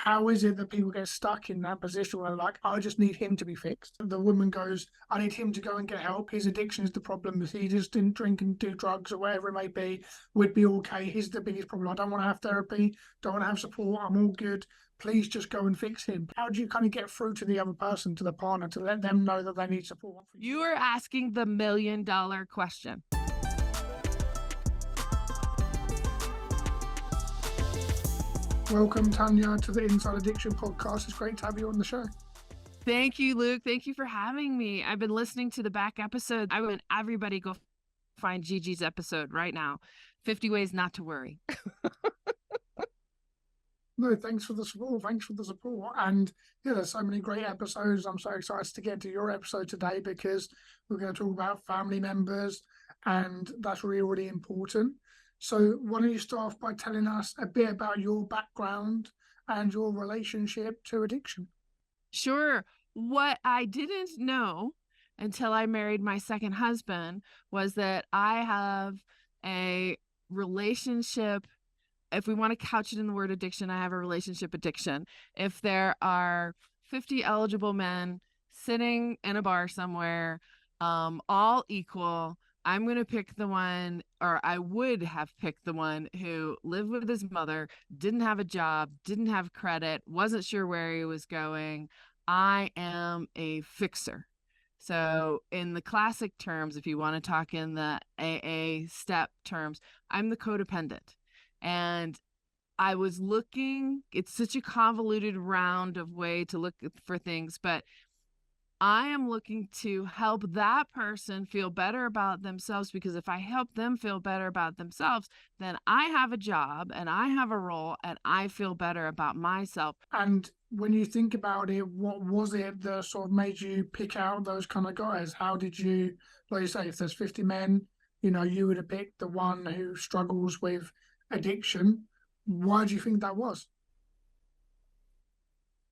how is it that people get stuck in that position where like, I just need him to be fixed? The woman goes, I need him to go and get help. His addiction is the problem. If he just didn't drink and do drugs or whatever it may be, we'd be okay. He's the biggest problem. I don't want to have therapy. Don't want to have support. I'm all good. Please just go and fix him. How do you kind of get through to the other person, to the partner, to let them know that they need support? You are asking the $1 million question. Welcome, Tanya, to the Inside Addiction podcast. It's great to have you on the show. Thank you, Luke. Thank you for having me. I've been listening to the back episode. I want everybody go find Gigi's episode right now. 50 Ways Not to Worry. No, thanks for the support. Thanks for the support. And yeah, there's so many great episodes. I'm so excited to get to your episode today because we're going to talk about family members, and that's really, really important. So why don't you start off by telling us a bit about your background and your relationship to addiction? Sure. What I didn't know until I married my second husband was that I have a relationship. If we want to couch it in the word addiction, I have a relationship addiction. If there are 50 eligible men sitting in a bar somewhere, all equal, I'm going to pick the one, or I would have picked the one who lived with his mother, didn't have a job, didn't have credit, wasn't sure where he was going. I am a fixer. So in the classic terms, if you want to talk in the AA step terms, I'm the codependent. And I was looking, it's such a convoluted round of way to look for things, but I am looking to help that person feel better about themselves, because if I help them feel better about themselves, then I have a job and I have a role and I feel better about myself. And when you think about it, what was it that sort of made you pick out those kind of guys? How did you, like you say, if there's 50 men, you would have picked the one who struggles with addiction. Why do you think that was?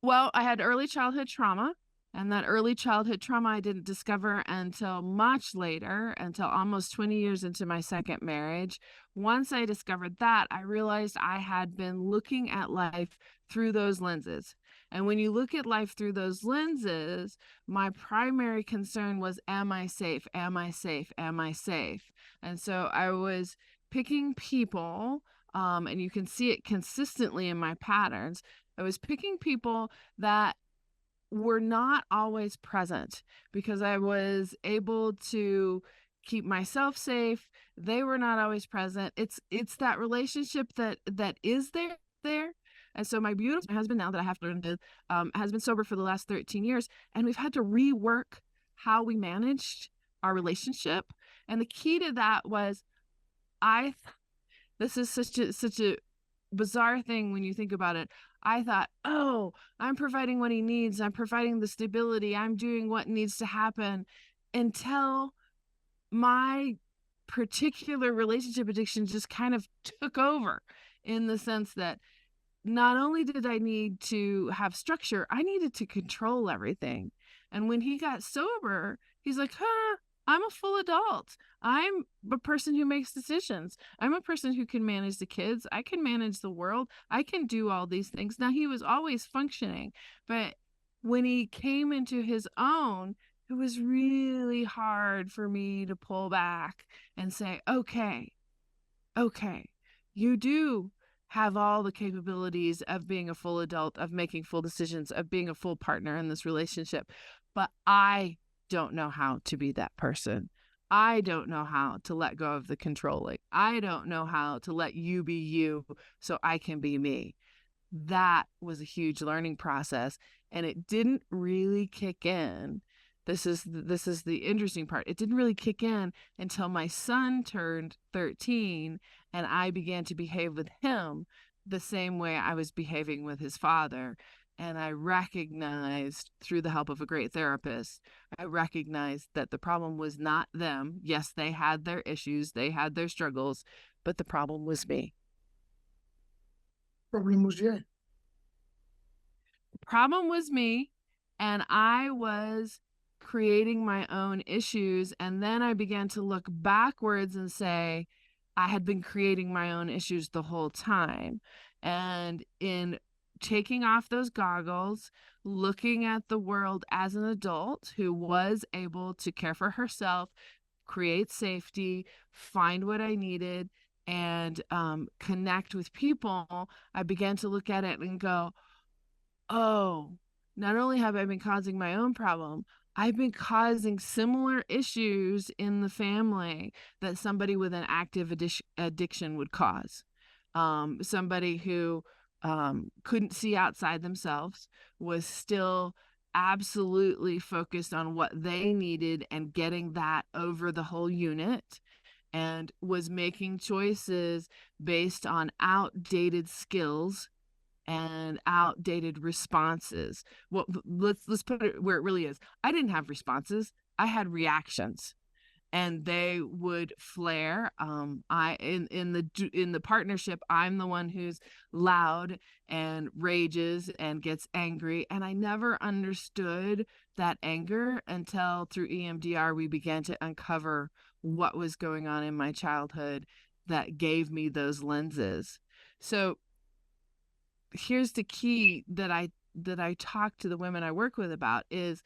Well, I had early childhood trauma. And that early childhood trauma I didn't discover until much later, until almost 20 years into my second marriage. Once I discovered that, I realized I had been looking at life through those lenses. And when you look at life through those lenses, my primary concern was, am I safe? Am I safe? Am I safe? And so I was picking people, and you can see it consistently in my patterns. I was picking people that were not always present because I was able to keep myself safe. They were not always present. It's that relationship that is there. And so my beautiful husband, now that I have learned to, has been sober for the last 13 years, and we've had to rework how we managed our relationship. And the key to that was, this is such a bizarre thing when you think about it. I thought, oh, I'm providing what he needs. I'm providing the stability. I'm doing what needs to happen, until my particular relationship addiction just kind of took over, in the sense that not only did I need to have structure, I needed to control everything. And when he got sober, he's like, I'm a full adult. I'm a person who makes decisions. I'm a person who can manage the kids. I can manage the world. I can do all these things. Now, he was always functioning, but when he came into his own, it was really hard for me to pull back and say, okay, you do have all the capabilities of being a full adult, of making full decisions, of being a full partner in this relationship, but I don't know how to be that person. I don't know how to let go of the controlling. I don't know how to let you be you so I can be me. That was a huge learning process, and it didn't really kick in. This is the interesting part. It didn't really kick in until my son turned 13 and I began to behave with him the same way I was behaving with his father. And I recognized, through the help of a great therapist, I recognized that the problem was not them. Yes, they had their issues, they had their struggles, but the problem was me. Problem was you. The problem was me, and I was creating my own issues. And then I began to look backwards and say, I had been creating my own issues the whole time. And in taking off those goggles, looking at the world as an adult who was able to care for herself, create safety, find what I needed, and connect with people, I began to look at it and go, oh, not only have I been causing my own problem, I've been causing similar issues in the family that somebody with an active addiction would cause. Somebody who couldn't see outside themselves, was still absolutely focused on what they needed and getting that over the whole unit, and was making choices based on outdated skills and outdated responses. Well, let's put it where it really is. I didn't have responses. I had reactions, and they would flare. In the partnership, I'm the one who's loud and rages and gets angry, and I never understood that anger until through EMDR we began to uncover what was going on in my childhood that gave me those lenses. So here's the key that I talk to the women I work with about is,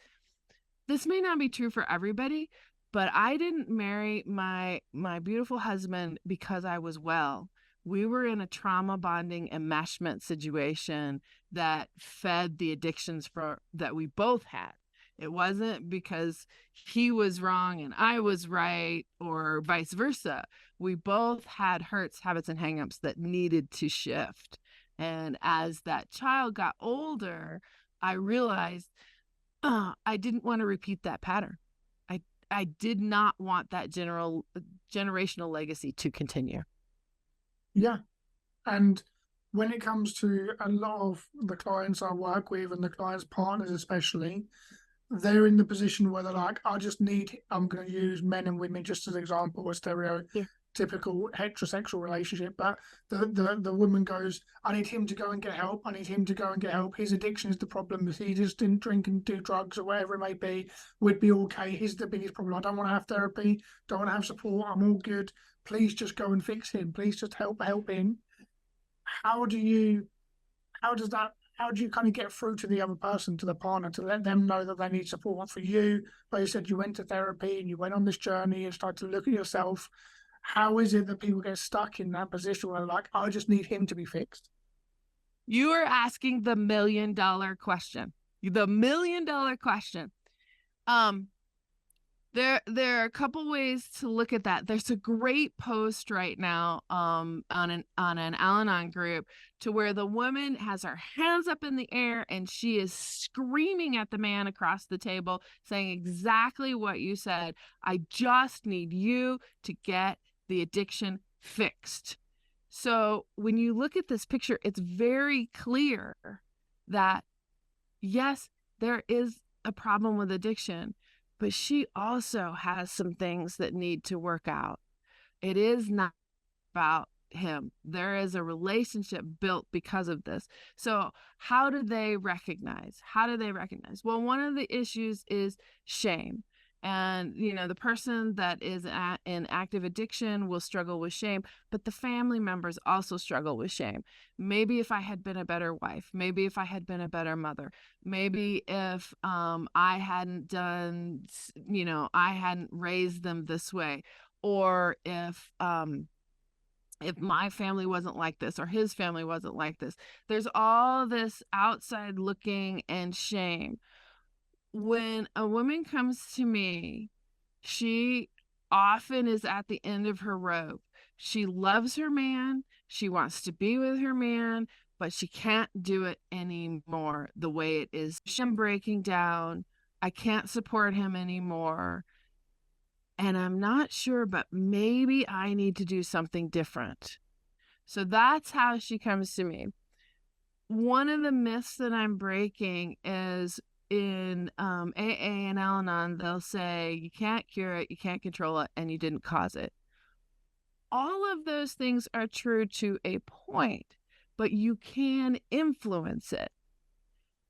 this may not be true for everybody, but I didn't marry my beautiful husband because I was well. We were in a trauma bonding enmeshment situation that fed the addictions that we both had. It wasn't because he was wrong and I was right, or vice versa. We both had hurts, habits, and hangups that needed to shift. And as that child got older, I realized I didn't want to repeat that pattern. I did not want that generational legacy to continue. Yeah. And when it comes to a lot of the clients I work with and the clients' partners especially, they're in the position where they're like, I'm going to use men and women just as an example, a stereotypical heterosexual relationship, but the woman goes, I need him to go and get help. I need him to go and get help. His addiction is the problem. If he just didn't drink and do drugs or whatever it may be, we'd be okay. He's the biggest problem. I don't want to have therapy. Don't want to have support. I'm all good. Please just go and fix him. Please just help him. How do you kind of get through to the other person, to the partner, to let them know that they need support? For you, like you said, you went to therapy and you went on this journey and started to look at yourself. How is it that people get stuck in that position where they're like, I just need him to be fixed? You are asking the $1 million question. The $1 million question. There are a couple ways to look at that. There's a great post right now on an Al-Anon group, to where the woman has her hands up in the air and she is screaming at the man across the table, saying exactly what you said. I just need you to get the addiction fixed. So when you look at this picture, it's very clear that yes, there is a problem with addiction, but she also has some things that need to work out. It is not about him. There is a relationship built because of this. So how do they recognize? Well, one of the issues is shame. And, the person that is in active addiction will struggle with shame, but the family members also struggle with shame. Maybe if I had been a better wife, maybe if I had been a better mother, maybe if I hadn't done, I hadn't raised them this way, or if my family wasn't like this, or his family wasn't like this. There's all this outside looking and shame. When a woman comes to me, she often is at the end of her rope. She loves her man. She wants to be with her man, but she can't do it anymore the way it is. I'm breaking down. I can't support him anymore. And I'm not sure, but maybe I need to do something different. So that's how she comes to me. One of the myths that I'm breaking is, in AA and Al-Anon, they'll say you can't cure it, you can't control it, and you didn't cause it. All of those things are true to a point, but you can influence it.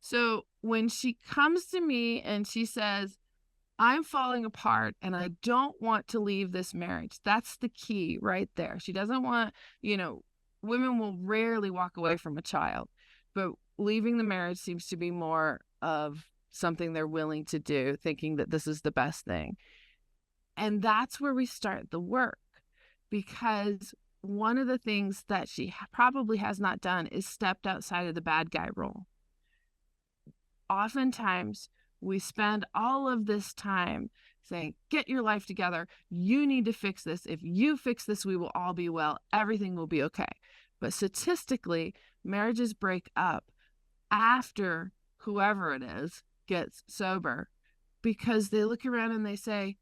So when she comes to me and she says, I'm falling apart and I don't want to leave this marriage, that's the key right there. She doesn't want, women will rarely walk away from a child, but leaving the marriage seems to be more of something they're willing to do, thinking that this is the best thing. And that's where we start the work, because one of the things that she probably has not done is stepped outside of the bad guy role. Oftentimes, we spend all of this time saying, get your life together. You need to fix this. If you fix this, we will all be well. Everything will be okay. But statistically, marriages break up after whoever it is gets sober, because they look around and they say,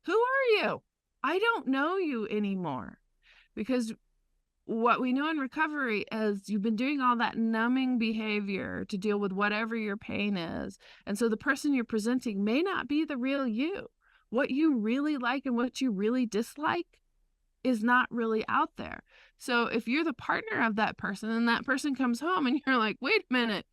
who are you? I don't know you anymore. Because what we know in recovery is you've been doing all that numbing behavior to deal with whatever your pain is. And so the person you're presenting may not be the real you. What you really like and what you really dislike is not really out there. So if you're the partner of that person and that person comes home and you're like, wait a minute,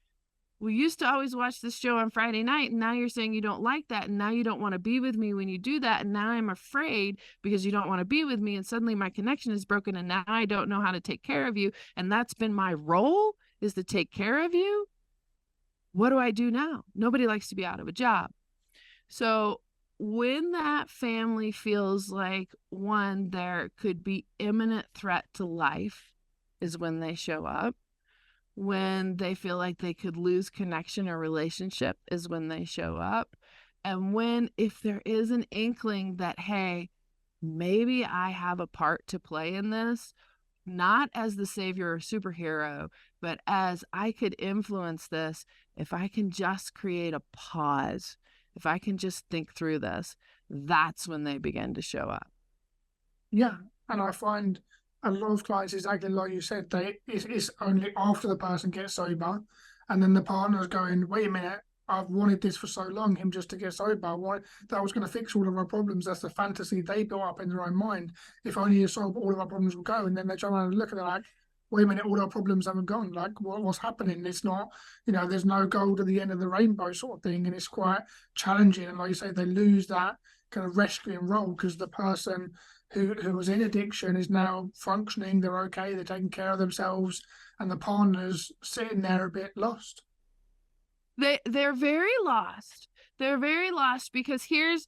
we used to always watch this show on Friday night, and now you're saying you don't like that, and now you don't want to be with me when you do that, and now I'm afraid because you don't want to be with me, and suddenly my connection is broken, and now I don't know how to take care of you, and that's been my role, is to take care of you. What do I do now? Nobody likes to be out of a job. So when that family feels like, one, there could be imminent threat to life is when they show up. When they feel like they could lose connection or relationship is when they show up. And when, if there is an inkling that, hey, maybe I have a part to play in this, not as the savior or superhero, but as I could influence this, if I can just create a pause, if I can just think through this, that's when they begin to show up. Yeah, and I find a lot of clients, exactly like you said, it's only after the person gets sober, and then the partner's going, wait a minute, I've wanted this for so long, him just to get sober. That was going to fix all of our problems. That's the fantasy they built up in their own mind. If only you solve, all of our problems will go. And then they try and look at it like, wait a minute, all our problems haven't gone. Like, what's happening? It's not, there's no gold at the end of the rainbow sort of thing. And it's quite challenging. And like you say, they lose that kind of rescuing role, because the person who was in addiction is now functioning, they're okay, they're taking care of themselves, and the partner's sitting there a bit lost. They're very lost. They're very lost, because here's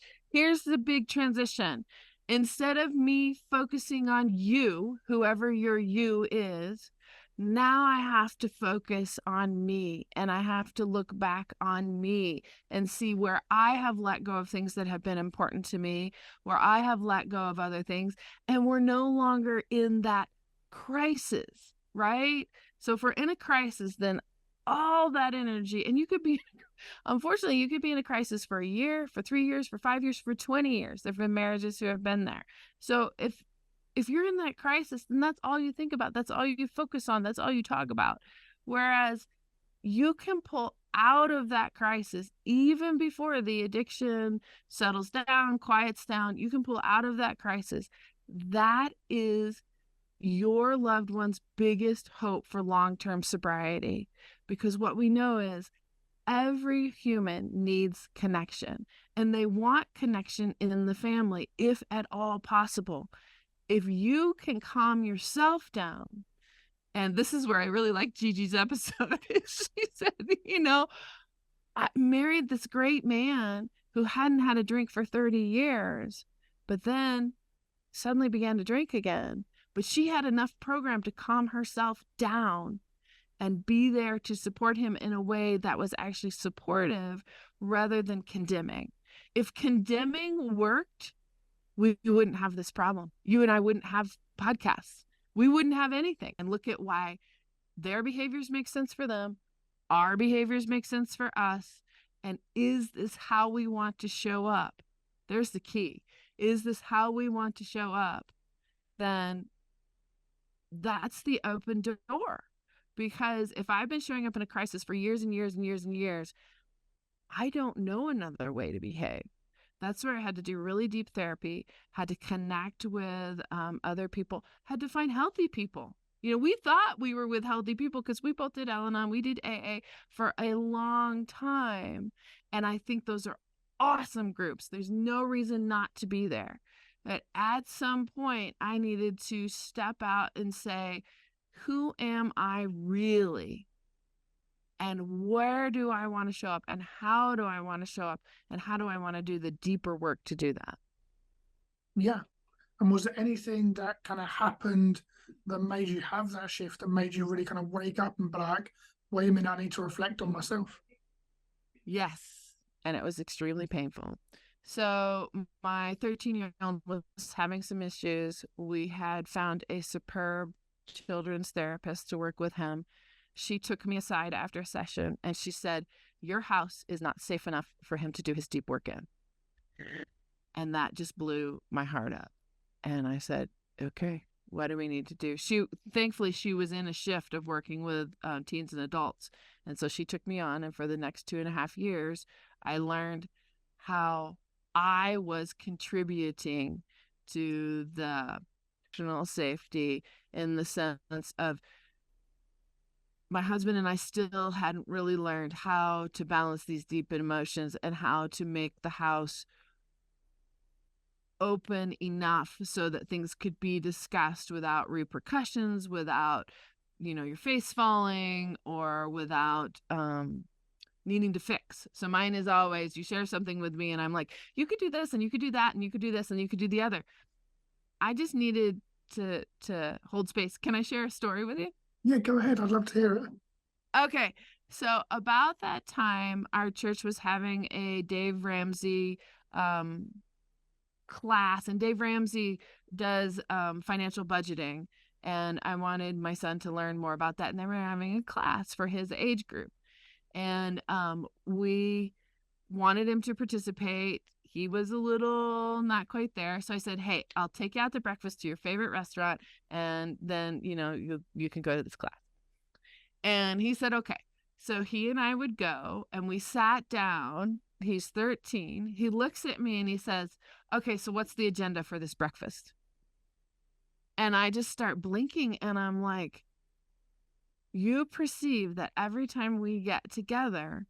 the big transition. Instead of me focusing on you, whoever your you is, now I have to focus on me, and I have to look back on me and see where I have let go of things that have been important to me, where I have let go of other things, and we're no longer in that crisis, right? So if we're in a crisis, then all that energy, and you could be, unfortunately, you could be in a crisis for a year, for 3 years, for 5 years, for 20 years. There have been marriages who have been there. So if you're in that crisis, then that's all you think about. That's all you focus on. That's all you talk about. Whereas you can pull out of that crisis even before the addiction settles down, quiets down. You can pull out of that crisis. That is your loved one's biggest hope for long-term sobriety. Because what we know is every human needs connection, and they want connection in the family, if at all possible. If you can calm yourself down, and this is where I really like Gigi's episode, she said, I married this great man who hadn't had a drink for 30 years, but then suddenly began to drink again. But she had enough program to calm herself down and be there to support him in a way that was actually supportive rather than condemning. If condemning worked, we wouldn't have this problem. You and I wouldn't have podcasts. We wouldn't have anything. And look at why their behaviors make sense for them. Our behaviors make sense for us. And is this how we want to show up? There's the key. Is this how we want to show up? Then that's the open door. Because if I've been showing up in a crisis for years and years and years and years, I don't know another way to behave. That's where I had to do really deep therapy, had to connect with other people, had to find healthy people. We thought we were with healthy people because we both did Al-Anon, we did AA for a long time. And I think those are awesome groups. There's no reason not to be there. But at some point, I needed to step out and say, who am I really? and where do I want to show up, and how do I want to show up, and how do I want to do the deeper work to do that? Yeah. And was there anything that kind of happened that made you have that shift, that made you really kind of wake up and be like, wait a minute, I need to reflect on myself? Yes. And it was extremely painful. So my 13-year-old was having some issues. We had found a superb children's therapist to work with him. She took me aside after a session and she said, your house is not safe enough for him to do his deep work in. And that just blew my heart up. And I said, okay, what do we need to do? Thankfully, she was in a shift of working with teens and adults. And so she took me on. And for the next 2.5 years, I learned how I was contributing to the emotional safety, in the sense of my husband and I still hadn't really learned how to balance these deep emotions and how to make the house open enough so that things could be discussed without repercussions, without, your face falling, or without needing to fix. So mine is always, you share something with me and I'm like, you could do this and you could do that and you could do this and you could do the other. I just needed to hold space. Can I share a story with you? Yeah, go ahead. I'd love to hear it. Okay. So about that time, our church was having a Dave Ramsey class, and Dave Ramsey does financial budgeting, and I wanted my son to learn more about that, and they were having a class for his age group, and we wanted him to participate. He was a little not quite there, so I said, hey, I'll take you out to breakfast to your favorite restaurant, and then you can go to this class. And he said okay. So he and I would go, and we sat down. He's 13. He looks at me and he says, okay, so what's the agenda for this breakfast? And I just start blinking and I'm like, you perceive that every time we get together,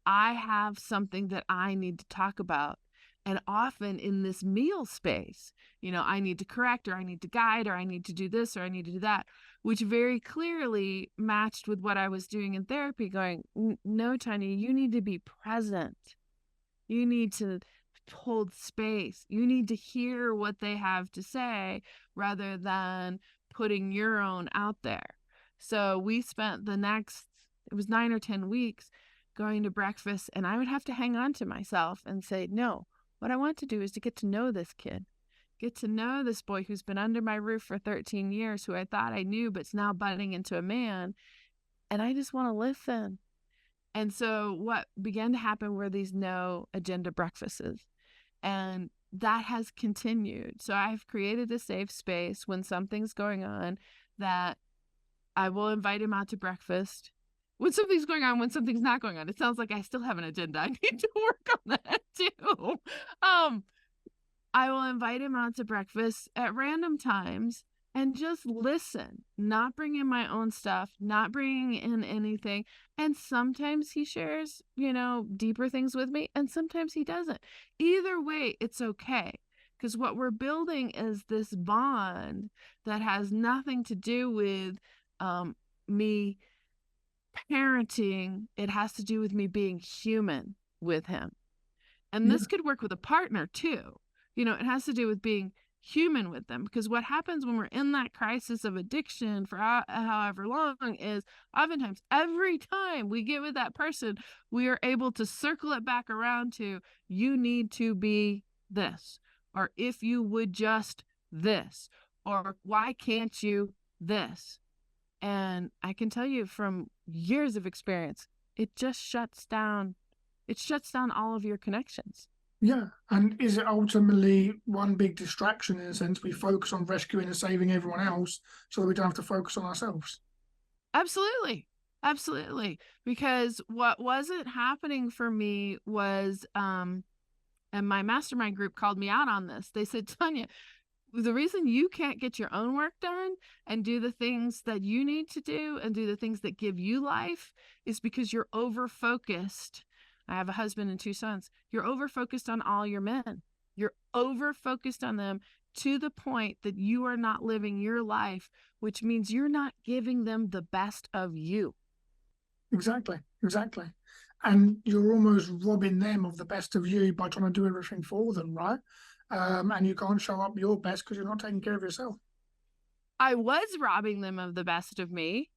I have something that I need to talk about. And often in this meal space, I need to correct, or I need to guide, or I need to do this, or I need to do that, which very clearly matched with what I was doing in therapy, going, no, Tanya, you need to be present. You need to hold space. You need to hear what they have to say rather than putting your own out there. So we spent it was 9 or 10 weeks going to breakfast, and I would have to hang on to myself and say, no, what I want to do is to get to know this kid, get to know this boy who's been under my roof for 13 years, who I thought I knew, but's now budding into a man. And I just want to listen. And so what began to happen were these no agenda breakfasts. And that has continued. So I've created a safe space when something's going on, that I will invite him out to breakfast. When something's going on, when something's not going on. It sounds like I still have an agenda. I need to work on that too. I will invite him out to breakfast at random times and just listen, not bring in my own stuff, not bringing in anything. And sometimes he shares, deeper things with me, and sometimes he doesn't. Either way, it's okay. Because what we're building is this bond that has nothing to do with me parenting. It has to do with me being human with him. And this could work with a partner too. It has to do with being human with them, because what happens when we're in that crisis of addiction for however long is, oftentimes every time we get with that person, we are able to circle it back around to, you need to be this, or if you would just this, or why can't you this? And I can tell you from years of experience, it just shuts down all of your connections. Yeah. And is it ultimately one big distraction, in a sense? We focus on rescuing and saving everyone else so that we don't have to focus on ourselves. Absolutely. Absolutely. Because what wasn't happening for me was, and my mastermind group called me out on this. They said, Tanya, the reason you can't get your own work done and do the things that you need to do and do the things that give you life is because you're over-focused. I have a husband and 2 sons. You're over-focused on all your men. You're over-focused on them to the point that you are not living your life, which means you're not giving them the best of you. Exactly. Exactly. And you're almost robbing them of the best of you by trying to do everything for them, right? And you can't show up your best because you're not taking care of yourself. I was robbing them of the best of me.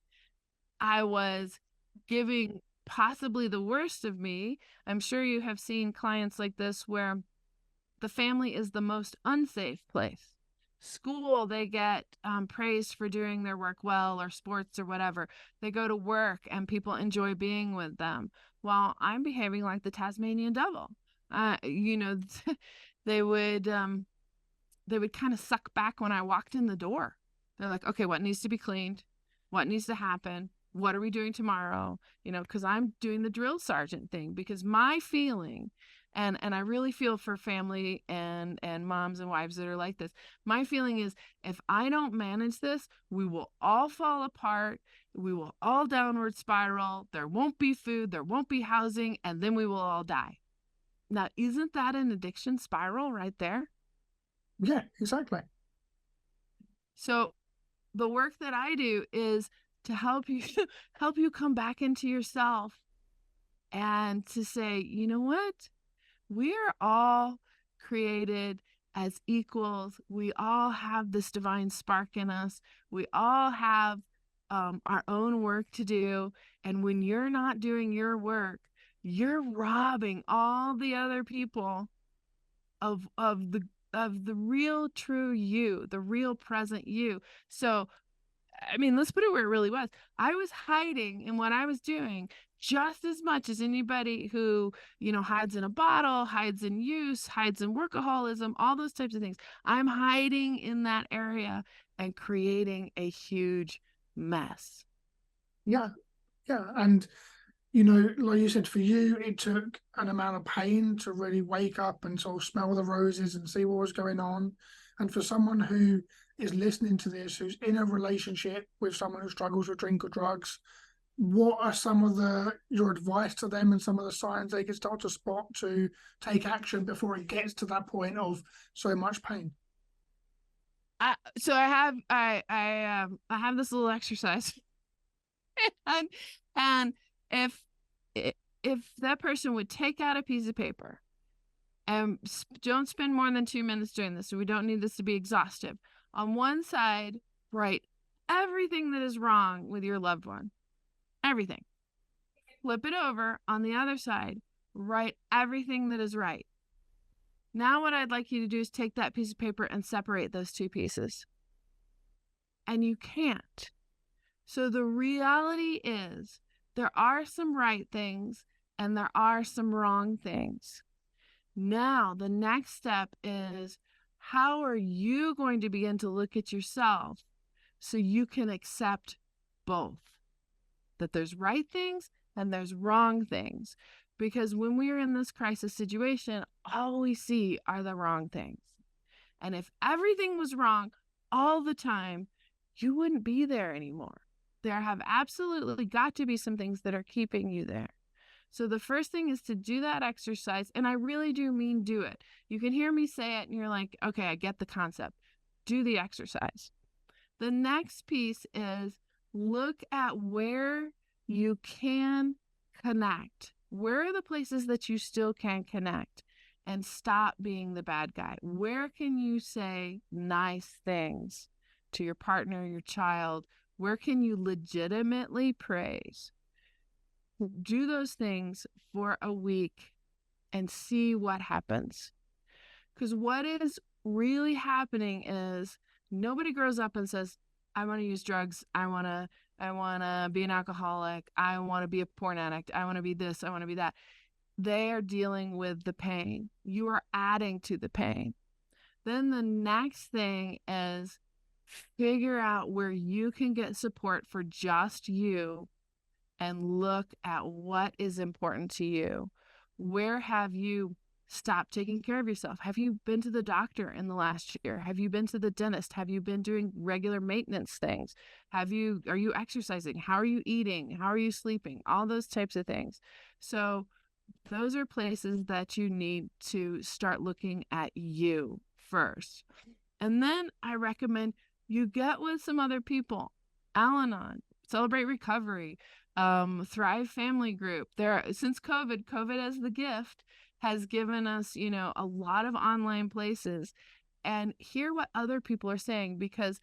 I was giving possibly the worst of me. I'm sure you have seen clients like this where the family is the most unsafe place. School, they get praised for doing their work well, or sports or whatever. They go to work and people enjoy being with them, while I'm behaving like the Tasmanian devil. You know, they would kind of suck back when I walked in the door. They're like, okay, what needs to be cleaned? What needs to happen? What are we doing tomorrow? You know, because I'm doing the drill sergeant thing, because my feeling, and I really feel for family and moms and wives that are like this. My feeling is, if I don't manage this, we will all fall apart. We will all downward spiral. There won't be food. There won't be housing. And then we will all die. Now, isn't that an addiction spiral right there? Yeah, exactly. So the work that I do is to help you help you come back into yourself, and to say, you know what? We are all created as equals. We all have this divine spark in us. We all have our own work to do. And when you're not doing your work, you're robbing all the other people of the real true you, the real present you. So I mean, let's put it where it really was. I was hiding in what I was doing just as much as anybody who, you know, hides in a bottle, hides in use, hides in workaholism, all those types of things. I'm hiding in that area and creating a huge mess. Yeah, yeah. And, you know, like you said, for you, it took an amount of pain to really wake up and sort of smell the roses and see what was going on. And for someone who is listening to this, who's in a relationship with someone who struggles with drink or drugs, what are some of your advice to them, and some of the signs they can start to spot to take action before it gets to that point of so much pain? So I have this little exercise, and and if if that person would take out a piece of paper, and don't spend more than 2 minutes doing this, so we don't need this to be exhaustive. On one side, write everything that is wrong with your loved one, everything. Flip it over. On the other side, write everything that is right. Now what I'd like you to do is take that piece of paper and separate those two pieces. And you can't. So the reality is, there are some right things and there are some wrong things. Now, the next step is, how are you going to begin to look at yourself so you can accept both? That there's right things and there's wrong things. Because when we are in this crisis situation, all we see are the wrong things. And if everything was wrong all the time, you wouldn't be there anymore. There have absolutely got to be some things that are keeping you there. So the first thing is to do that exercise. And I really do mean do it. You can hear me say it and you're like, okay, I get the concept. Do the exercise. The next piece is look at where you can connect. Where are the places that you still can connect? And stop being the bad guy. Where can you say nice things to your partner, your child? Where can you legitimately praise? Do those things for a week and see what happens. Because what is really happening is, nobody grows up and says, I want to use drugs. I want to be an alcoholic. I want to be a porn addict. I want to be this. I want to be that. They are dealing with the pain. You are adding to the pain. Then the next thing is, figure out where you can get support for just you and look at what is important to you. Where have you stopped taking care of yourself? Have you been to the doctor in the last year? Have you been to the dentist? Have you been doing regular maintenance things? Are you exercising? How are you eating? How are you sleeping? All those types of things. So those are places that you need to start looking at you first. And then I recommend you get with some other people. Al-Anon, Celebrate Recovery, Thrive Family Group. Since COVID as the gift has given us, a lot of online places, and hear what other people are saying, because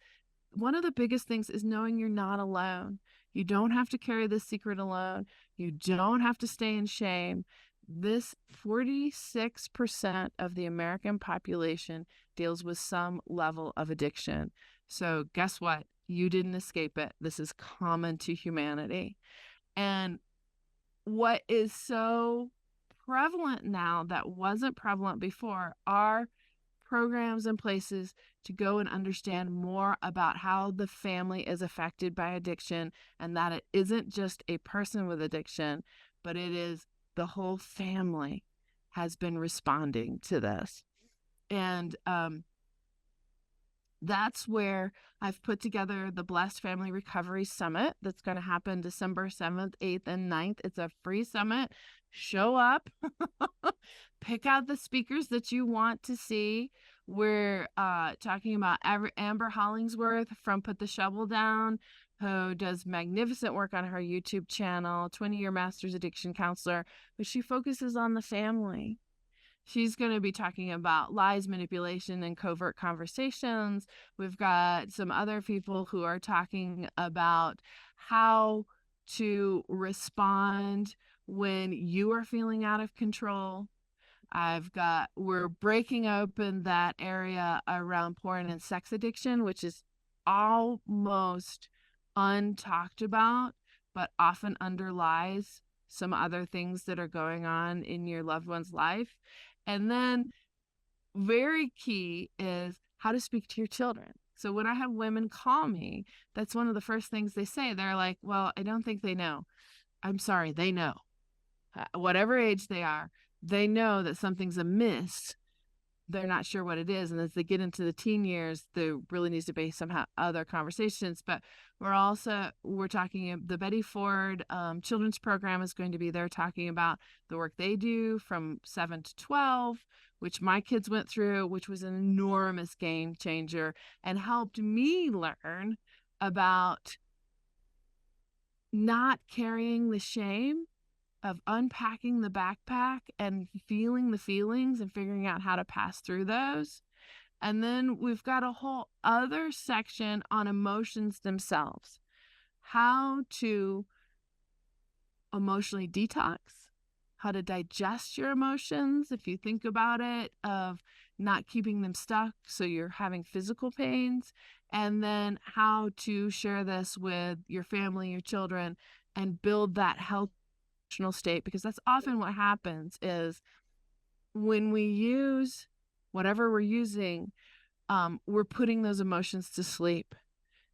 one of the biggest things is knowing you're not alone. You don't have to carry this secret alone. You don't have to stay in shame. This 46% of the American population deals with some level of addiction. So guess what? You didn't escape it. This is common to humanity. And what is so prevalent now that wasn't prevalent before are programs and places to go and understand more about how the family is affected by addiction, and that it isn't just a person with addiction, but it is the whole family has been responding to this. And that's where I've put together the Blessed Family Recovery Summit that's going to happen December 7th, 8th, and 9th. It's a free summit. Show up, pick out the speakers that you want to see. We're talking about Amber Hollingsworth from Put the Shovel Down, who does magnificent work on her YouTube channel, 20-year master's addiction counselor, but she focuses on the family. She's going to be talking about lies, manipulation, and covert conversations. We've got some other people who are talking about how to respond when you are feeling out of control. We're breaking open that area around porn and sex addiction, which is almost untalked about, but often underlies some other things that are going on in your loved one's life. And then very key is how to speak to your children. So when I have women call me, that's one of the first things they say. They're like, well, I don't think they know. I'm sorry, they know. Whatever age they are, they know that something's amiss. They're not sure what it is. And as they get into the teen years, there really needs to be some other conversations. But we're talking, the Betty Ford children's program is going to be there talking about the work they do from 7 to 12, which my kids went through, which was an enormous game changer and helped me learn about not carrying the shame of unpacking the backpack and feeling the feelings and figuring out how to pass through those. And then we've got a whole other section on emotions themselves, how to emotionally detox, how to digest your emotions, if you think about it, of not keeping them stuck so you're having physical pains, and then how to share this with your family, your children, and build that health state, because that's often what happens is when we use whatever we're using, we're putting those emotions to sleep.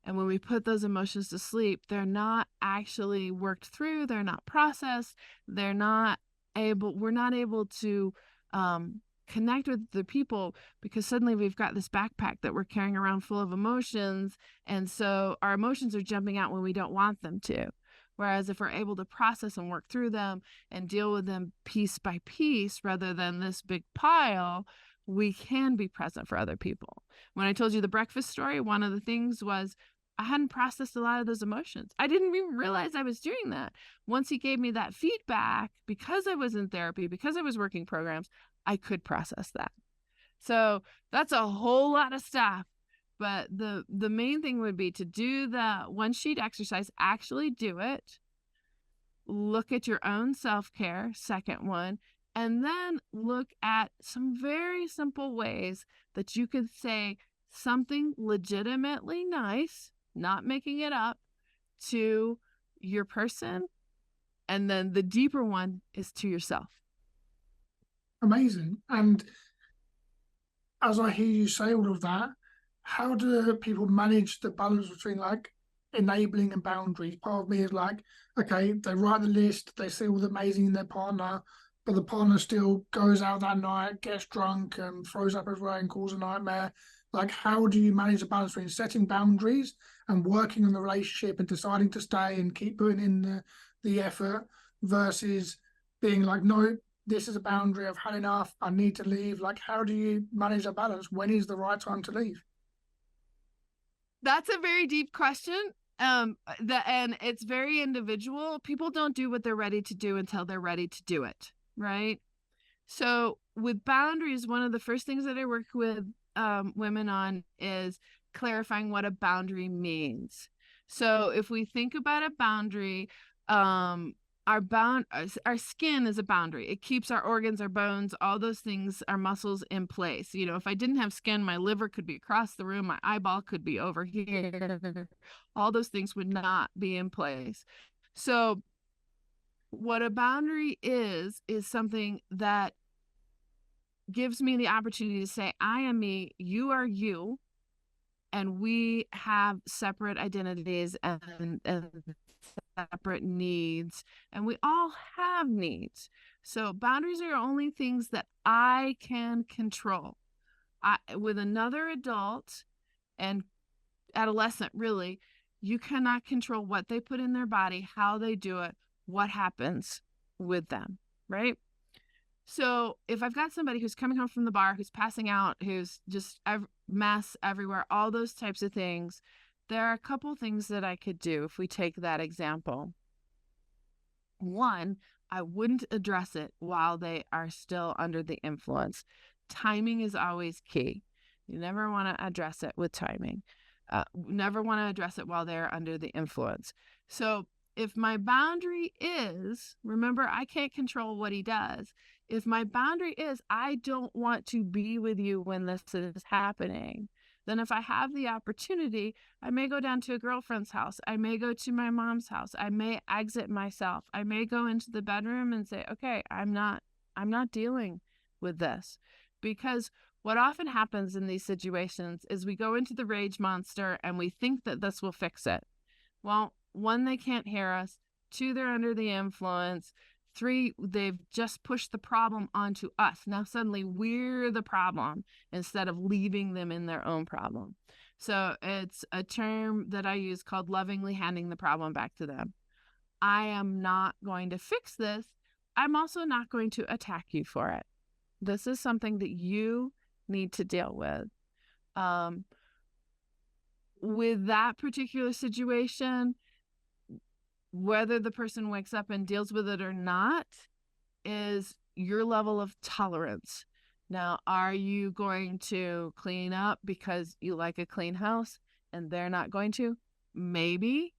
And when we put those emotions to sleep, they're not actually worked through, they're not processed, we're not able to connect with the people, because suddenly we've got this backpack that we're carrying around full of emotions, and so our emotions are jumping out when we don't want them to. Whereas if we're able to process and work through them and deal with them piece by piece rather than this big pile, we can be present for other people. When I told you the breakfast story, one of the things was I hadn't processed a lot of those emotions. I didn't even realize I was doing that. Once he gave me that feedback, because I was in therapy, because I was working programs, I could process that. So that's a whole lot of stuff. But the main thing would be to do the one sheet exercise, actually do it. Look at your own self-care, second one, and then look at some very simple ways that you could say something legitimately nice, not making it up, to your person. And then the deeper one is to yourself. Amazing. And as I hear you say all of that, how do people manage the balance between like enabling and boundaries? Part of me is like, okay, they write the list, they see all the amazing in their partner, but the partner still goes out that night, gets drunk and throws up everywhere and calls a nightmare. Like, how do you manage the balance between setting boundaries and working on the relationship and deciding to stay and keep putting in the effort versus being like, no, this is a boundary, I've had enough, I need to leave? Like, how do you manage that balance? When is the right time to leave? That's a very deep question. And it's very individual. People don't do what they're ready to do until they're ready to do it, right? So with boundaries, one of the first things that I work with women on is clarifying what a boundary means. So if we think about a boundary, our skin is a boundary. It keeps our organs, our bones, all those things, our muscles in place. You know, if I didn't have skin, my liver could be across the room, my eyeball could be over here. All those things would not be in place. So what a boundary is something that gives me the opportunity to say, I am me, you are you, and we have separate identities and separate needs, and we all have needs. So boundaries are only things that I can control. With another adult and adolescent, really, you cannot control what they put in their body, how they do it, what happens with them, right? So if I've got somebody who's coming home from the bar, who's passing out, who's just mess everywhere, all those types of things, there are a couple things that I could do if we take that example. One, I wouldn't address it while they are still under the influence. Timing is always key. You never want to address it with timing. Never want to address it while they're under the influence. So if my boundary is, remember, I can't control what he does. If my boundary is, I don't want to be with you when this is happening, then if I have the opportunity, I may go down to a girlfriend's house. I may go to my mom's house. I may exit myself. I may go into the bedroom and say, okay, I'm not dealing with this. Because what often happens in these situations is we go into the rage monster and we think that this will fix it. Well, one, they can't hear us. Two, they're under the influence. Three, they've just pushed the problem onto us. Now suddenly we're the problem instead of leaving them in their own problem. So it's a term that I use called lovingly handing the problem back to them. I am not going to fix this. I'm also not going to attack you for it. This is something that you need to deal with. With that particular situation, whether the person wakes up and deals with it or not is your level of tolerance. Now, are you going to clean up because you like a clean house and they're not going to? Maybe,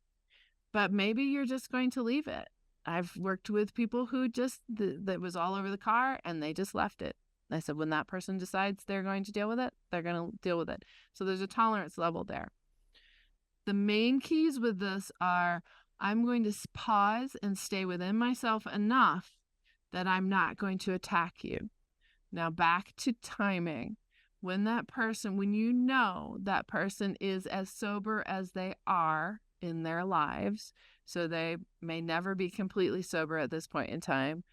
but maybe you're just going to leave it. I've worked with people who just, that was all over the car and they just left it. I said, when that person decides they're going to deal with it, they're going to deal with it. So there's a tolerance level there. The main keys with this are, I'm going to pause and stay within myself enough that I'm not going to attack you. Now back to timing. When you know that person is as sober as they are in their lives, so they may never be completely sober at this point in time,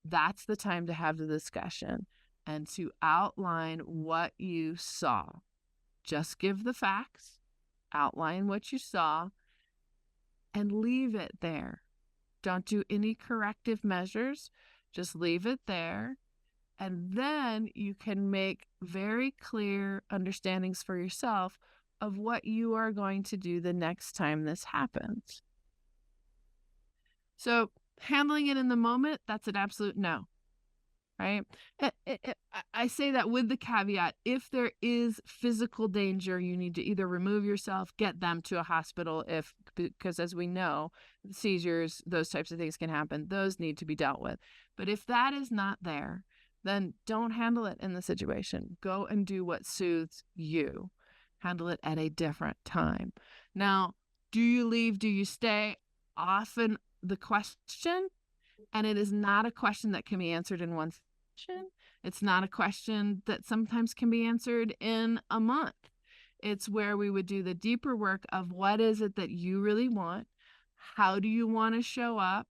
that's the time to have the discussion and to outline what you saw. Just give the facts, outline what you saw, and leave it there. Don't do any corrective measures. Just leave it there. And then you can make very clear understandings for yourself of what you are going to do the next time this happens. So handling it in the moment, that's an absolute no. Right? I say that with the caveat, if there is physical danger, you need to either remove yourself, get them to a hospital, because as we know, seizures, those types of things can happen. Those need to be dealt with. But if that is not there, then don't handle it in the situation. Go and do what soothes you. Handle it at a different time. Now, do you leave? Do you stay? Often the question, and it is not a question that can be answered in one session. It's not a question that sometimes can be answered in a month. It's where we would do the deeper work of what is it that you really want? How do you want to show up?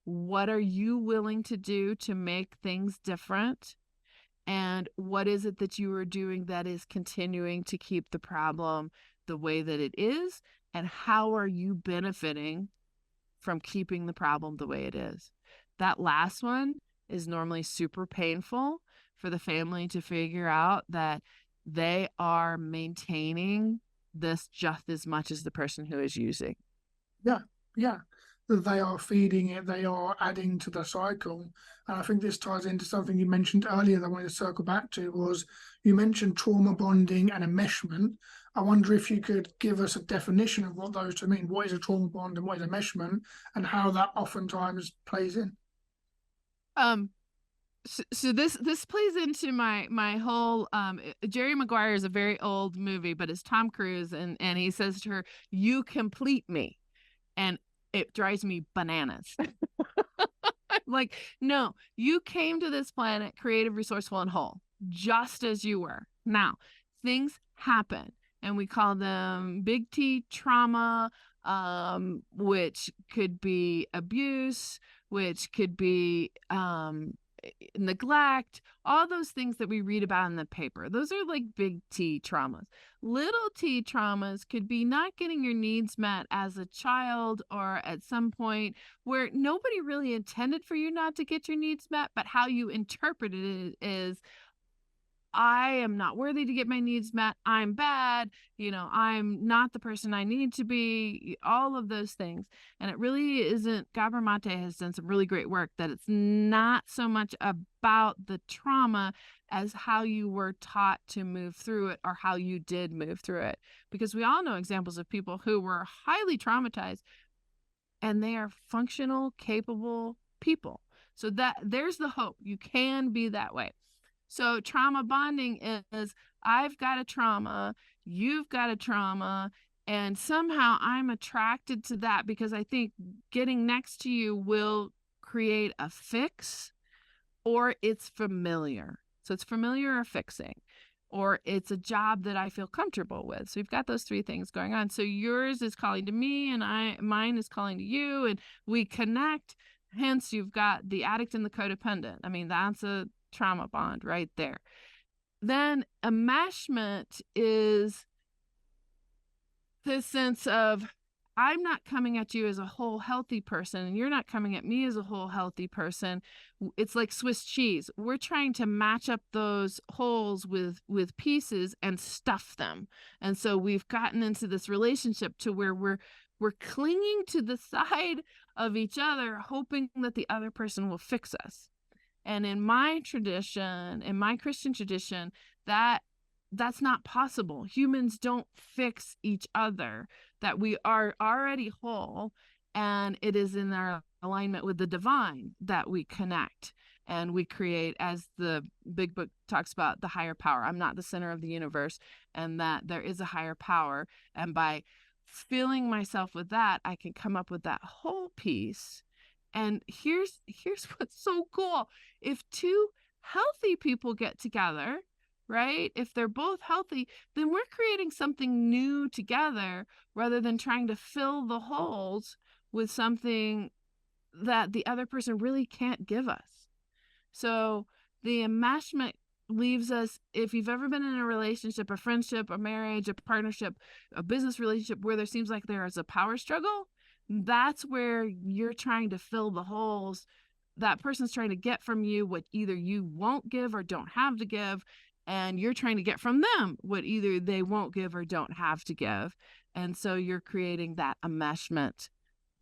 What are you willing to do to make things different? And what is it that you are doing that is continuing to keep the problem the way that it is? And how are you benefiting from keeping the problem the way it is? That last one is normally super painful for the family to figure out that they are maintaining this just as much as the person who is using. Yeah, yeah. That they are feeding it, they are adding to the cycle. And I think this ties into something you mentioned earlier that I wanted to circle back to, was you mentioned trauma bonding and enmeshment. I wonder if you could give us a definition of what those two mean. What is a trauma bond and what is enmeshment, and how that oftentimes plays in? So this plays into my whole Jerry Maguire is a very old movie, but it's Tom Cruise, and he says to her, "You complete me," and it drives me bananas. I'm like, no, you came to this planet creative, resourceful, and whole, just as you were. Now, things happen, and we call them big T trauma, which could be abuse, which could be neglect, all those things that we read about in the paper. Those are like big T traumas. Little T traumas could be not getting your needs met as a child, or at some point where nobody really intended for you not to get your needs met, but how you interpreted it is, I am not worthy to get my needs met. I'm bad. I'm not the person I need to be, all of those things. And it really isn't, Gabor Mate has done some really great work that it's not so much about the trauma as how you were taught to move through it, or how you did move through it. Because we all know examples of people who were highly traumatized and they are functional, capable people. So that there's the hope. You can be that way. So trauma bonding is, I've got a trauma, you've got a trauma, and somehow I'm attracted to that because I think getting next to you will create a fix, or it's familiar. So it's familiar or fixing, or it's a job that I feel comfortable with. So we've got those three things going on. So yours is calling to me, and mine is calling to you, and we connect. Hence, you've got the addict and the codependent. I mean, that's a trauma bond right there. Then enmeshment is the sense of, I'm not coming at you as a whole healthy person, and you're not coming at me as a whole healthy person. It's like Swiss cheese. We're trying to match up those holes with pieces and stuff them. And so we've gotten into this relationship to where we're clinging to the side of each other, hoping that the other person will fix us. And in my tradition, in my Christian tradition, that's not possible. Humans don't fix each other, that we are already whole, and it is in our alignment with the divine that we connect and we create, as the big book talks about, the higher power. I'm not the center of the universe, and that there is a higher power. And by filling myself with that, I can come up with that whole piece. And here's what's so cool. If two healthy people get together, right? If they're both healthy, then we're creating something new together, rather than trying to fill the holes with something that the other person really can't give us. So the enmeshment leaves us, if you've ever been in a relationship, a friendship, a marriage, a partnership, a business relationship where there seems like there is a power struggle, that's where you're trying to fill the holes. That person's trying to get from you what either you won't give or don't have to give, and you're trying to get from them what either they won't give or don't have to give. And so you're creating that enmeshment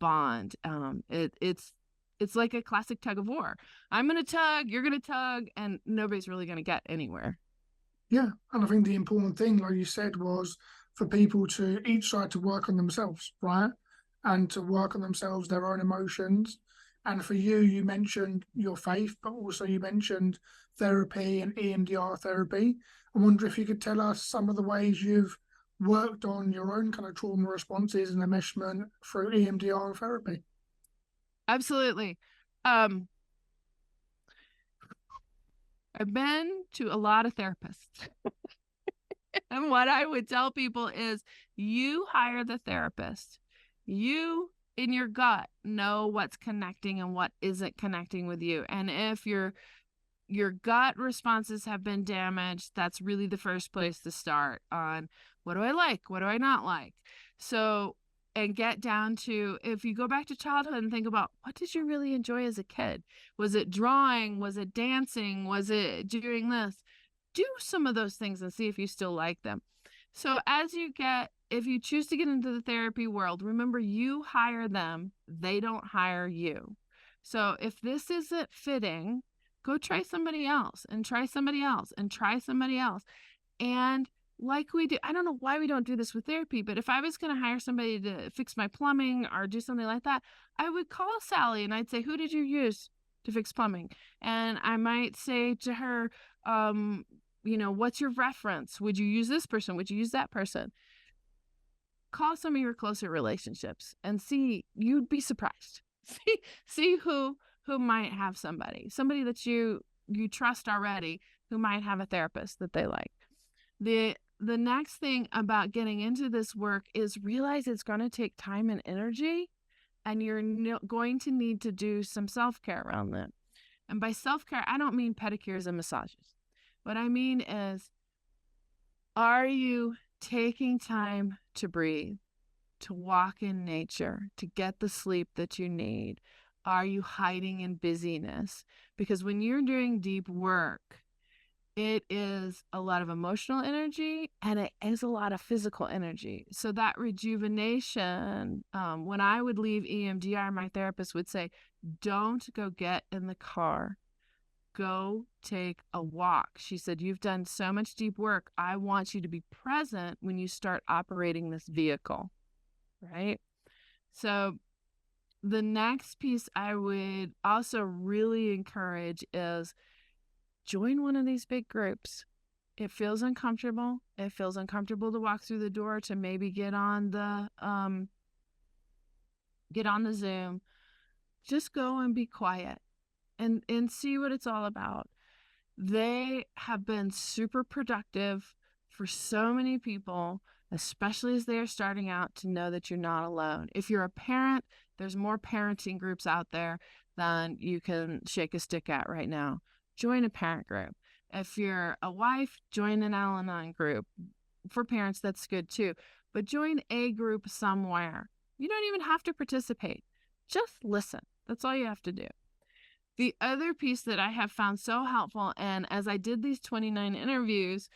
bond. It's like a classic tug of war. I'm going to tug, you're going to tug, and nobody's really going to get anywhere. Yeah, and I think the important thing, like you said, was for people to each side to work on themselves, right? And to work on themselves, their own emotions. And for you, you mentioned your faith, but also you mentioned therapy and EMDR therapy. I wonder if you could tell us some of the ways you've worked on your own kind of trauma responses and enmeshment through EMDR and therapy. Absolutely. I've been to a lot of therapists. And what I would tell people is, you hire the therapist. You, in your gut, know what's connecting and what isn't connecting with you. And if your gut responses have been damaged, that's really the first place to start on, what do I like? What do I not like? So, and get down to, if you go back to childhood and think about, what did you really enjoy as a kid? Was it drawing? Was it dancing? Was it doing this? Do some of those things and see if you still like them. So as you get if you choose to get into the therapy world, remember, you hire them, they don't hire you. So if this isn't fitting, go try somebody else and try somebody else and try somebody else. And like we do, I don't know why we don't do this with therapy, but if I was going to hire somebody to fix my plumbing or do something like that, I would call Sally and I'd say, who did you use to fix plumbing? And I might say to her, what's your reference? Would you use this person? Would you use that person? Call some of your closer relationships and see, you'd be surprised. see who might have somebody that you trust already, who might have a therapist that they like. The next thing about getting into this work is realize it's going to take time and energy, and you're going to need to do some self-care around that. And by self-care, I don't mean pedicures and massages. What I mean is, are you taking time to breathe, to walk in nature, to get the sleep that you need? Are you hiding in busyness? Because when you're doing deep work, it is a lot of emotional energy and it is a lot of physical energy. So that rejuvenation, when I would leave EMDR, my therapist would say, don't go get in the car. Go take a walk. She said, you've done so much deep work. I want you to be present when you start operating this vehicle, right? So the next piece I would also really encourage is join one of these big groups. It feels uncomfortable. It feels uncomfortable to walk through the door, to maybe get on the Zoom. Just go and be quiet and see what it's all about. They have been super productive for so many people, especially as they are starting out, to know that you're not alone. If you're a parent, there's more parenting groups out there than you can shake a stick at right now. Join a parent group. If you're a wife, join an Al-Anon group. For parents, that's good too. But join a group somewhere. You don't even have to participate. Just listen. That's all you have to do. The other piece that I have found so helpful, and as I did these 29 interviews,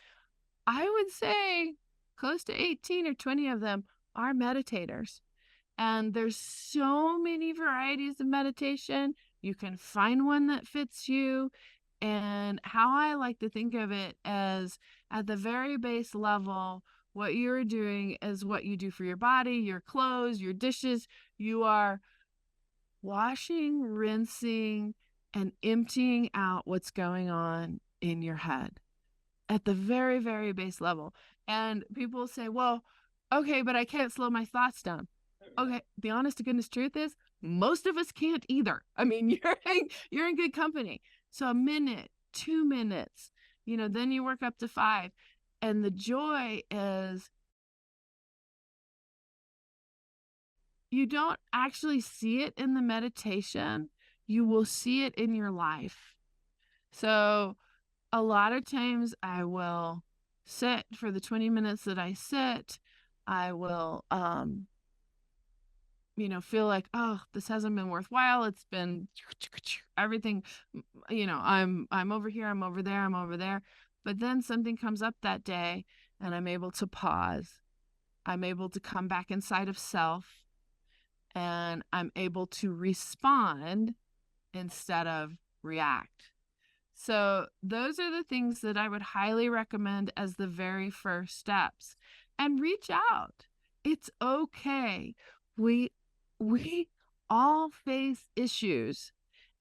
I would say close to 18 or 20 of them are meditators. And there's so many varieties of meditation. You can find one that fits you. And how I like to think of it as, at the very base level, what you're doing is what you do for your body, your clothes, your dishes. You are washing, rinsing, and emptying out what's going on in your head at the very, very base level. And people say, well, okay, but I can't slow my thoughts down. Okay, the honest to goodness truth is, most of us can't either. I mean, you're in good company. So a minute, 2 minutes, then you work up to 5. And the joy is, you don't actually see it in the meditation. You will see it in your life. So a lot of times I will sit for the 20 minutes that I sit. I will, feel like, oh, this hasn't been worthwhile. It's been everything, I'm over here, I'm over there, I'm over there. But then something comes up that day and I'm able to pause. I'm able to come back inside of self, and I'm able to respond instead of react. So those are the things that I would highly recommend as the very first steps. And reach out. It's okay. We all face issues,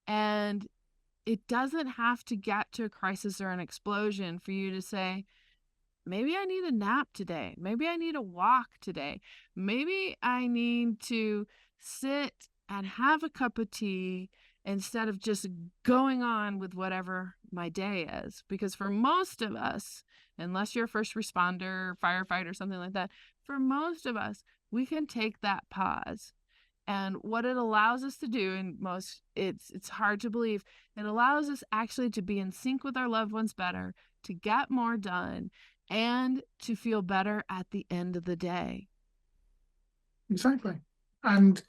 and it doesn't have to get to a crisis or an explosion for you to say, maybe I need a nap today. Maybe I need a walk today. Maybe I need to sit and have a cup of tea instead of just going on with whatever my day is. Because for most of us, unless you're a first responder, firefighter, something like that, for most of us, we can take that pause. And what it allows us to do, and it's hard to believe, it allows us actually to be in sync with our loved ones better, to get more done, and to feel better at the end of the day. Exactly. And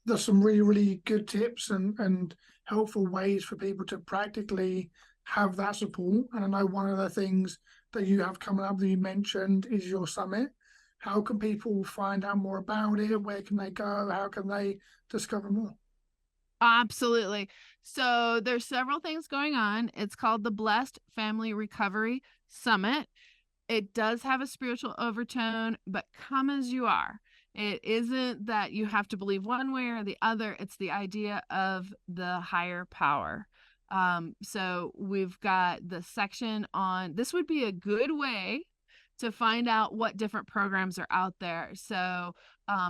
there's some really, really good tips and helpful ways for people to practically have that support. And I know one of the things that you have coming up that you mentioned is your summit. how can people find out more about it? Where can they go? How can they discover more? Absolutely. So there's several things going on. It's called the Blessed Family Recovery Summit. It does have a spiritual overtone, but come as you are. It isn't that you have to believe one way or the other. It's the idea of the higher power. So we've got the section on this would be a good way to find out what different programs are out there. So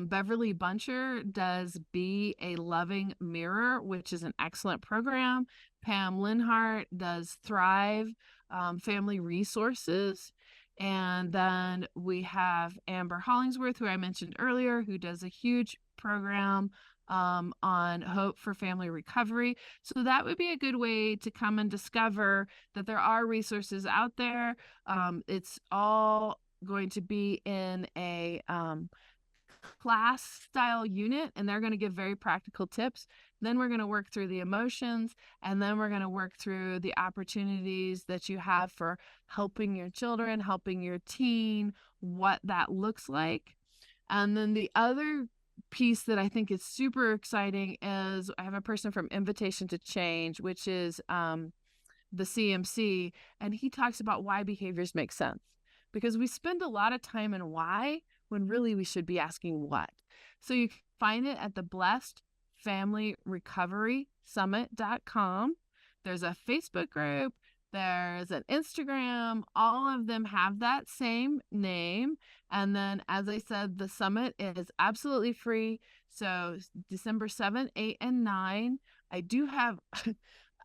Beverly Buncher does Be a Loving Mirror, which is an excellent program. Pam Linhart does Thrive Family Resources. And then we have Amber Hollingsworth, who I mentioned earlier, who does a huge program on hope for family recovery. So that would be a good way to come and discover that there are resources out there. It's all going to be in a class style unit, and they're going to give very practical tips. Then we're going to work through the emotions, and then we're going to work through the opportunities that you have for helping your children, helping your teen, what that looks like. And then the other piece that I think is super exciting is I have a person from Invitation to Change, which is the CMC, and he talks about why behaviors make sense, because we spend a lot of time in why when really we should be asking what. So you can find it at the Blessed Family Recovery Summit.com. There's a Facebook group, there's an Instagram, all of them have that same name. And then, as I said, the summit is absolutely free. So December 7th, 8th, and 9th. I do have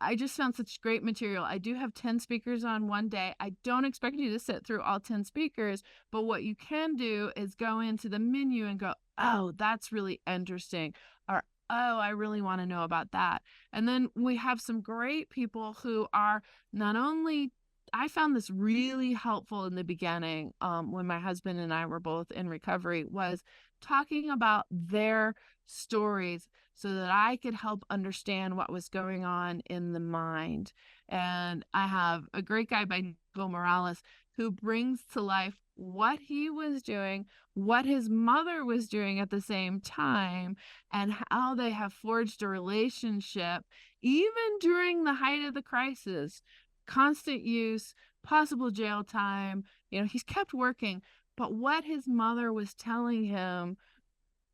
I just found such great material. I do have 10 speakers on one day. I don't expect you to sit through all 10 speakers, but what you can do is go into the menu and go, oh, that's really interesting. Or, oh, I really want to know about that. And then we have some great people who are not only, I found this really helpful in the beginning when my husband and I were both in recovery, was talking about their stories so that I could help understand what was going on in the mind. And I have a great guy by Nico Morales who brings to life what he was doing, what his mother was doing at the same time, and how they have forged a relationship even during the height of the crisis. Constant use, possible jail time, he's kept working. But what his mother was telling him,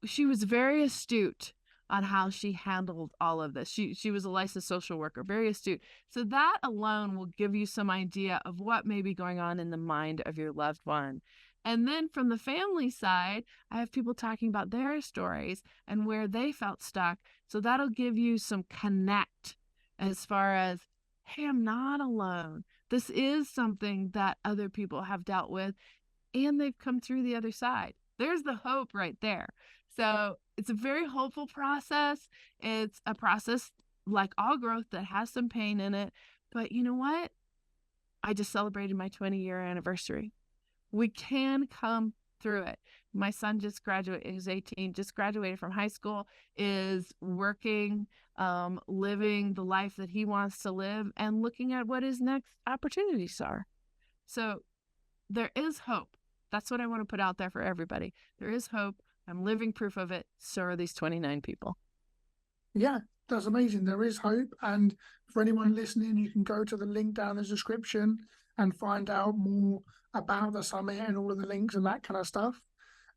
she was very astute on how she handled all of this. She was a licensed social worker, very astute. So that alone will give you some idea of what may be going on in the mind of your loved one. And then from the family side, I have people talking about their stories and where they felt stuck. So that'll give you some connect as far as, hey, I'm not alone. This is something that other people have dealt with, and they've come through the other side. There's the hope right there. So it's a very hopeful process. It's a process, like all growth, that has some pain in it. But you know what? I just celebrated my 20-year anniversary. We can come through it. My son just graduated, he's 18, just graduated from high school, is working, living the life that he wants to live, and looking at what his next opportunities are. So there is hope. That's what I want to put out there for everybody. There is hope. I'm living proof of it. So are these 29 people. Yeah, that's amazing. There is hope. And for anyone listening, you can go to the link down in the description and find out more about the summit and all of the links and that kind of stuff.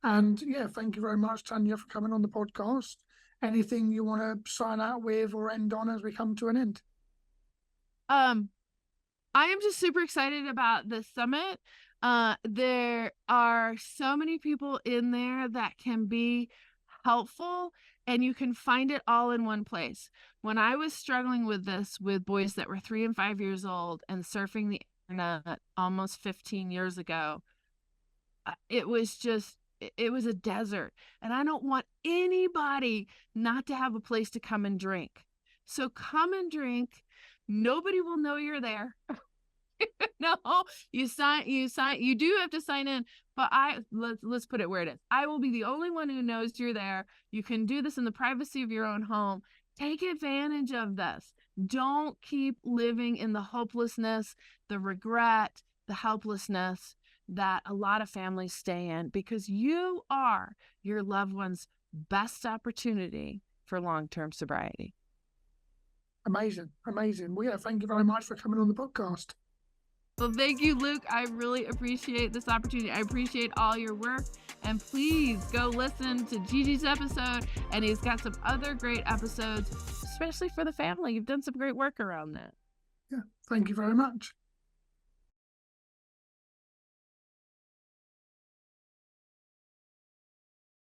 And yeah, thank you very much, Tanya, for coming on the podcast. Anything you want to sign out with or end on as we come to an end? I am just super excited about the summit. There are so many people in there that can be helpful, and you can find it all in one place. When I was struggling with this with boys that were 3 and 5 years old and surfing the internet almost 15 years ago, it was a desert. And I don't want anybody not to have a place to come and drink. So come and drink. Nobody will know you're there. No, you do have to sign in, but let's put it where it is. I will be the only one who knows you're there. You can do this in the privacy of your own home. Take advantage of this. Don't keep living in the hopelessness, the regret, the helplessness. that a lot of families stay in, because you are your loved one's best opportunity for long-term sobriety. Amazing. Well, yeah, thank you very much for coming on the podcast. Well, thank you, Luke. I really appreciate this opportunity. I appreciate all your work. And please go listen to Gigi's episode. And he's got some other great episodes, especially for the family. You've done some great work around that. Yeah, thank you very much.